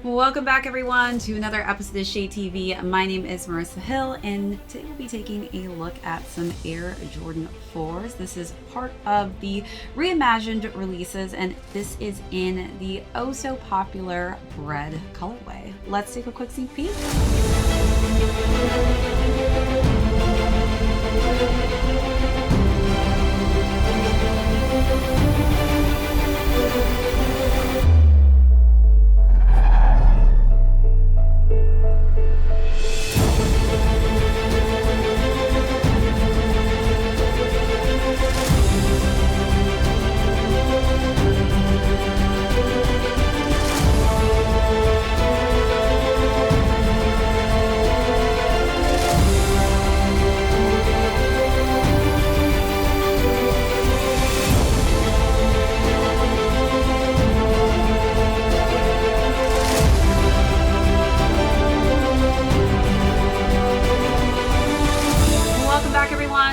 Welcome back everyone to another episode of ShadeTV. My name is Marissa Hill and today we'll be taking a look at some Air Jordan 4s. This is part of the Reimagined releases and this is in the oh so popular Bred colorway. Let's take a quick sneak peek.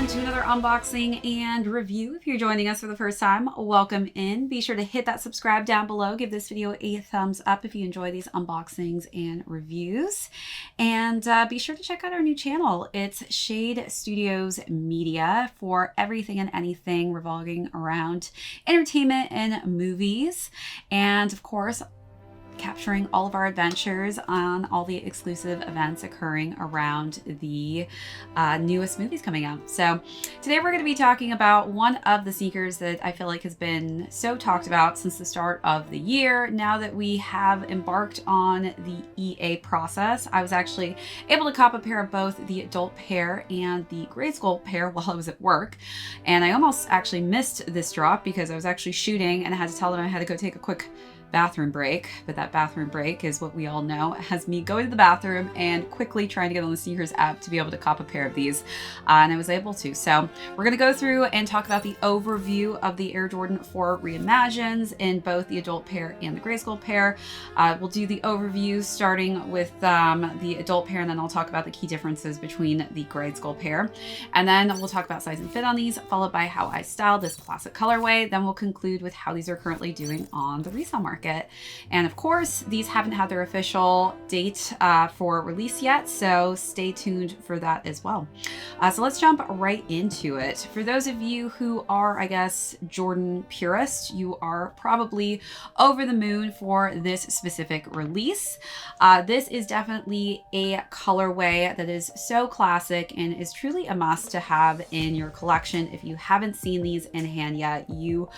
To another unboxing and review. If you're joining us for the first time, welcome in. Be sure to hit that subscribe down below. Give this video a thumbs up if you enjoy these unboxings and reviews. And be sure to check out our new channel. It's Shade Studios Media for everything and anything revolving around entertainment and movies. And of course, capturing all of our adventures on all the exclusive events occurring around the newest movies coming out. So today we're going to be talking about one of the sneakers that I feel like has been so talked about since the start of the year. Now that we have embarked on the EA process, I was actually able to cop a pair of both the adult pair and the grade school pair while I was at work. And I almost actually missed this drop because I was actually shooting and I had to tell them I had to go take a quick bathroom break, but that bathroom break is what we all know as me going to the bathroom and quickly trying to get on the sneakers app to be able to cop a pair of these, and I was able to. So we're going to go through and talk about the overview of the Air Jordan 4 Reimagined in both the adult pair and the grade school pair. We'll do the overview starting with the adult pair, and then I'll talk about the key differences between the grade school pair, and then we'll talk about size and fit on these, followed by how I styled this classic colorway. Then we'll conclude with how these are currently doing on the resale market. And of course, these haven't had their official date for release yet, so stay tuned for that as well. So let's jump right into it. For those of you who are, I guess, Jordan purists, you are probably over the moon for this specific release. This is definitely a colorway that is so classic and is truly a must to have in your collection. If you haven't seen these in hand yet, you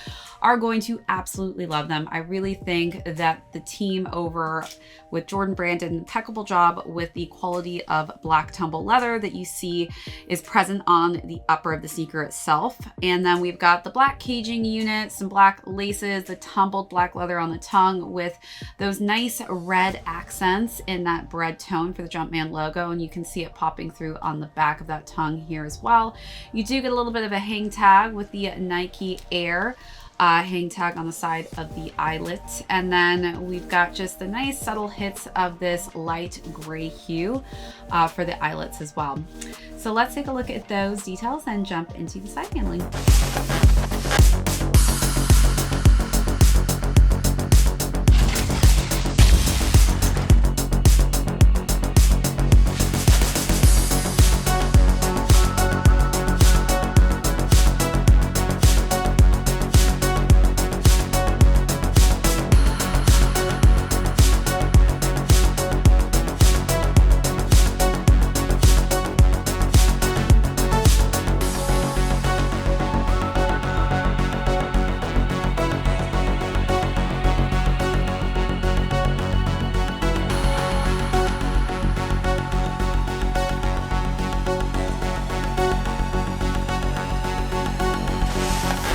are going to absolutely love them. I really think that the team over with Jordan Brand did an impeccable job with the quality of black tumble leather that you see is present on the upper of the sneaker itself. And then we've got the black caging unit, some black laces, the tumbled black leather on the tongue with those nice red accents in that Bred tone for the Jumpman logo. And you can see it popping through on the back of that tongue here as well. You do get a little bit of a hang tag with the Nike Air hang tag on the side of the eyelet, and then we've got just the nice subtle hits of this light gray hue for the eyelets as well. So let's take a look at those details and jump into the side paneling.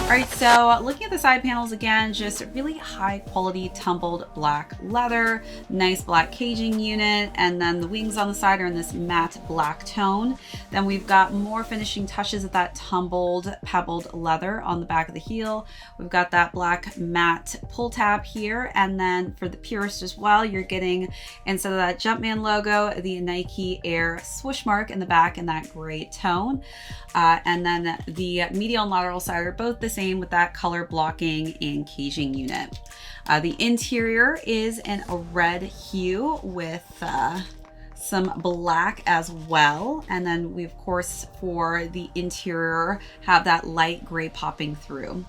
All right, so looking at the side panels again, just really high quality tumbled black leather, nice black caging unit, and then the wings on the side are in this matte black tone. Then we've got more finishing touches of that tumbled pebbled leather on the back of the heel. We've got that black matte pull tab here, and then for the purist as well, you're getting, instead of that Jumpman logo, the Nike Air swoosh mark in the back in that gray tone. And then the medial and lateral side are both the same with that color block locking and caging unit. The interior is in a red hue with some black as well. And then we, of course, for the interior, have that light gray popping through.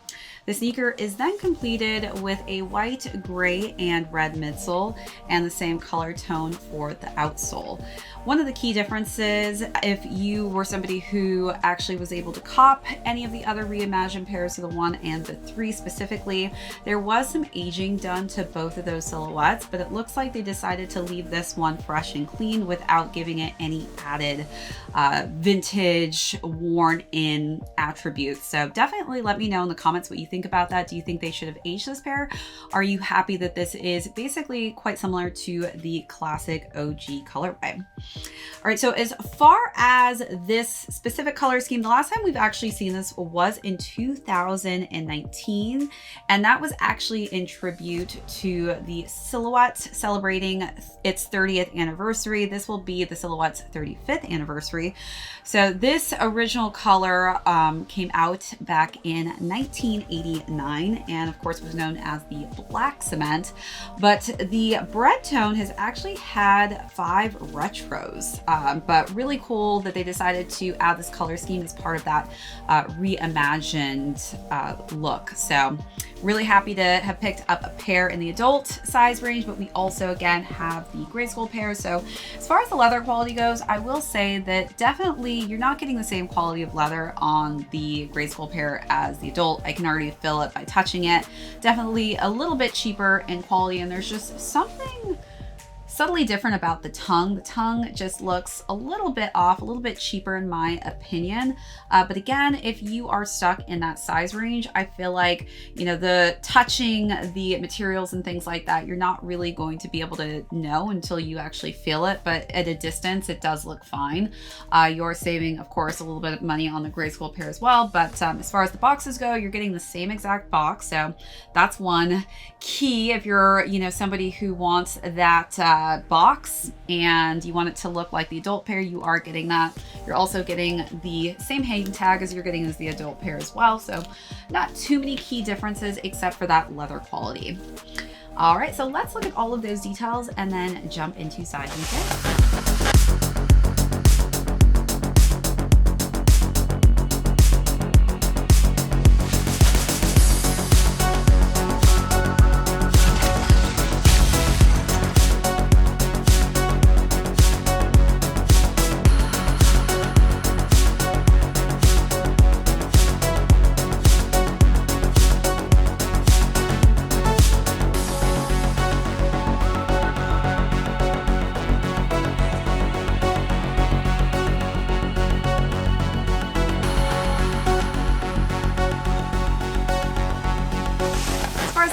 The sneaker is then completed with a white, gray, and red midsole and the same color tone for the outsole. One of the key differences, if you were somebody who actually was able to cop any of the other reimagined pairs, so the 1 and the 3 specifically, there was some aging done to both of those silhouettes, but it looks like they decided to leave this one fresh and clean without giving it any added vintage, worn-in attributes. So definitely let me know in the comments what you think about that. Do you think they should have aged this pair? Are you happy that this is basically quite similar to the classic OG colorway? All right, so as far as this specific color scheme, the last time we've actually seen this was in 2019, and that was actually in tribute to the Silhouette celebrating its 30th anniversary. This will be the Silhouette's 35th anniversary. So this original color came out back in 1989, and of course was known as the black cement, but the Bred tone has actually had 5 retros, but really cool that they decided to add this color scheme as part of that reimagined look. So really happy to have picked up a pair in the adult size range, but we also again have the gray skull pair. So as far as the leather quality goes, I will say that definitely you're not getting the same quality of leather on the gray skull pair as the adult. I can already feel it by touching it. Definitely a little bit cheaper in quality, and there's just something subtly different about the tongue. The tongue just looks a little bit off, a little bit cheaper in my opinion. But again, if you are stuck in that size range, I feel like, you know, the touching the materials and things like that, you're not really going to be able to know until you actually feel it. But at a distance, it does look fine. You're saving, of course, a little bit of money on the gray skull pair as well. But as far as the boxes go, you're getting the same exact box. So that's one key. If you're, you know, somebody who wants that box and you want it to look like the adult pair, you are getting that. You're also getting the same hang tag as you're getting as the adult pair as well. So not too many key differences except for that leather quality. All right, so let's look at all of those details and then jump into size and fit.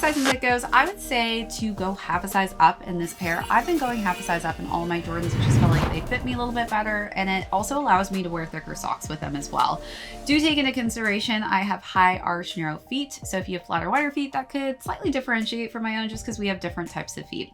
Size and fit goes, I would say to go half a size up in this pair. I've been going half a size up in all of my Jordans, which just feel like they fit me a little bit better, and it also allows me to wear thicker socks with them as well. Do take into consideration I have high arch narrow feet, so if you have flatter wider feet, that could slightly differentiate from my own just because we have different types of feet.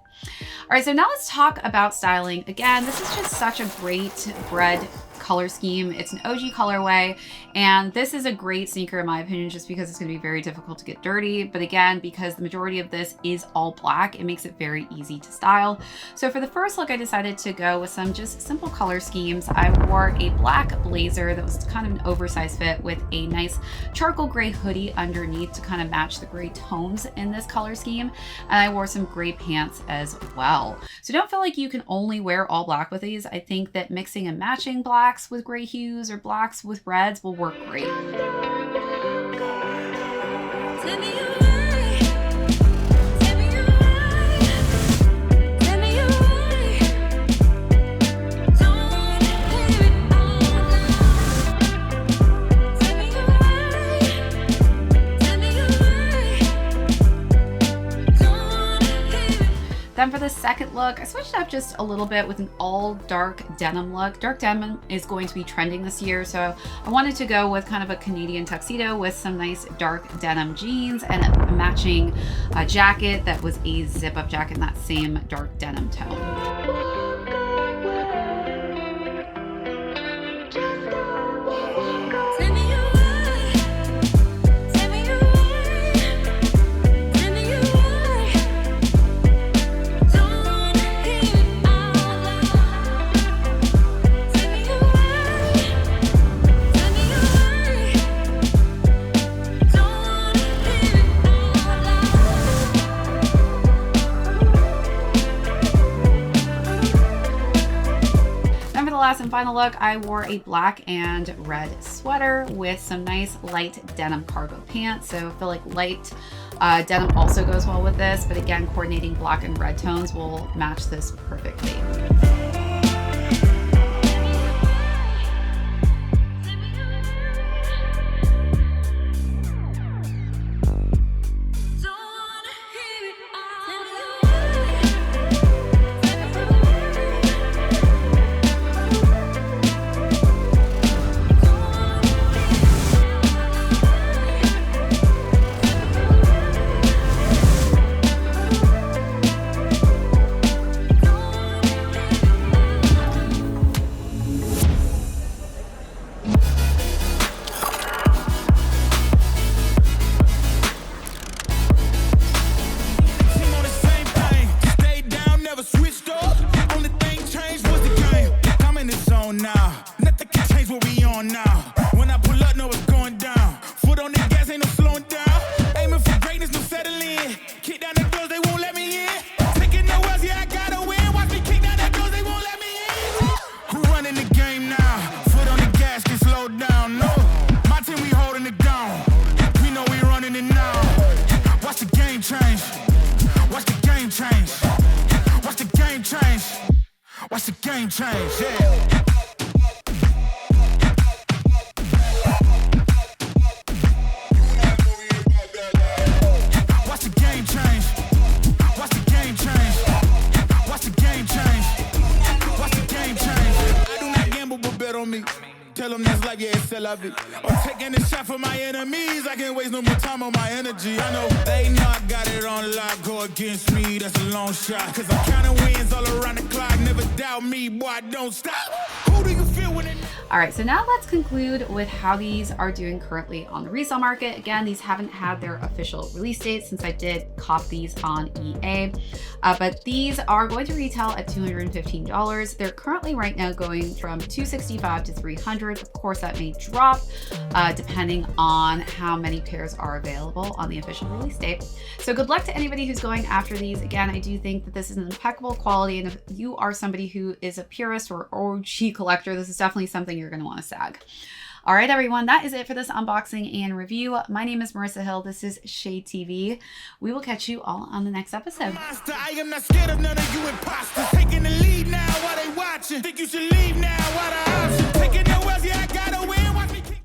All right, so now let's talk about styling. Again, this is just such a great Bred color scheme. It's an OG colorway, and this is a great sneaker in my opinion just because it's going to be very difficult to get dirty, but again, because the majority of this is all black, it makes it very easy to style. So for the first look, I decided to go with some just simple color schemes. I wore a black blazer that was kind of an oversized fit with a nice charcoal gray hoodie underneath to kind of match the gray tones in this color scheme, and I wore some gray pants as well. So don't feel like you can only wear all black with these. I think that mixing and matching blacks with gray hues or blacks with reds will work great. Then for the second look, I switched up just a little bit with an all dark denim look. Dark denim is going to be trending this year, so I wanted to go with kind of a Canadian tuxedo with some nice dark denim jeans and a matching jacket that was a zip-up jacket in that same dark denim tone. last and final look, I wore a black and red sweater with some nice light denim cargo pants. So I feel like light denim also goes well with this, but again, coordinating black and red tones will match this perfectly. Watch the game change, yeah. Watch the game change. Watch the game change. Watch the game change. Watch the game change. I do not gamble, but bet on me. Tell them this life, yeah, it's la vie. I'm taking a shot for my enemies. I can't waste no more time on my energy. I know they know I got it on lock. Go against me, that's a long shot. Cause I'm counting wins all around the clock. Never doubt me, boy, I don't stop. Who do you feel when it... All right, so now let's conclude with how these are doing currently on the resale market. Again, these haven't had their official release date since I did cop these on EA, but these are going to retail at $215. They're currently right now going from $265 to $300. Of course, that may drop depending on how many pairs are available on the official release date. So good luck to anybody who's going after these. Again, I do think that this is an impeccable quality, and if you are somebody who is a purist or OG collector, this is definitely something you're going to want to snag. All right, everyone, that is it for this unboxing and review. My name is Marissa Hill. This is ShadeTV. We will catch you all on the next episode. I am not scared of none of you imposters. Taking the lead now while they watching. Think you should leave now.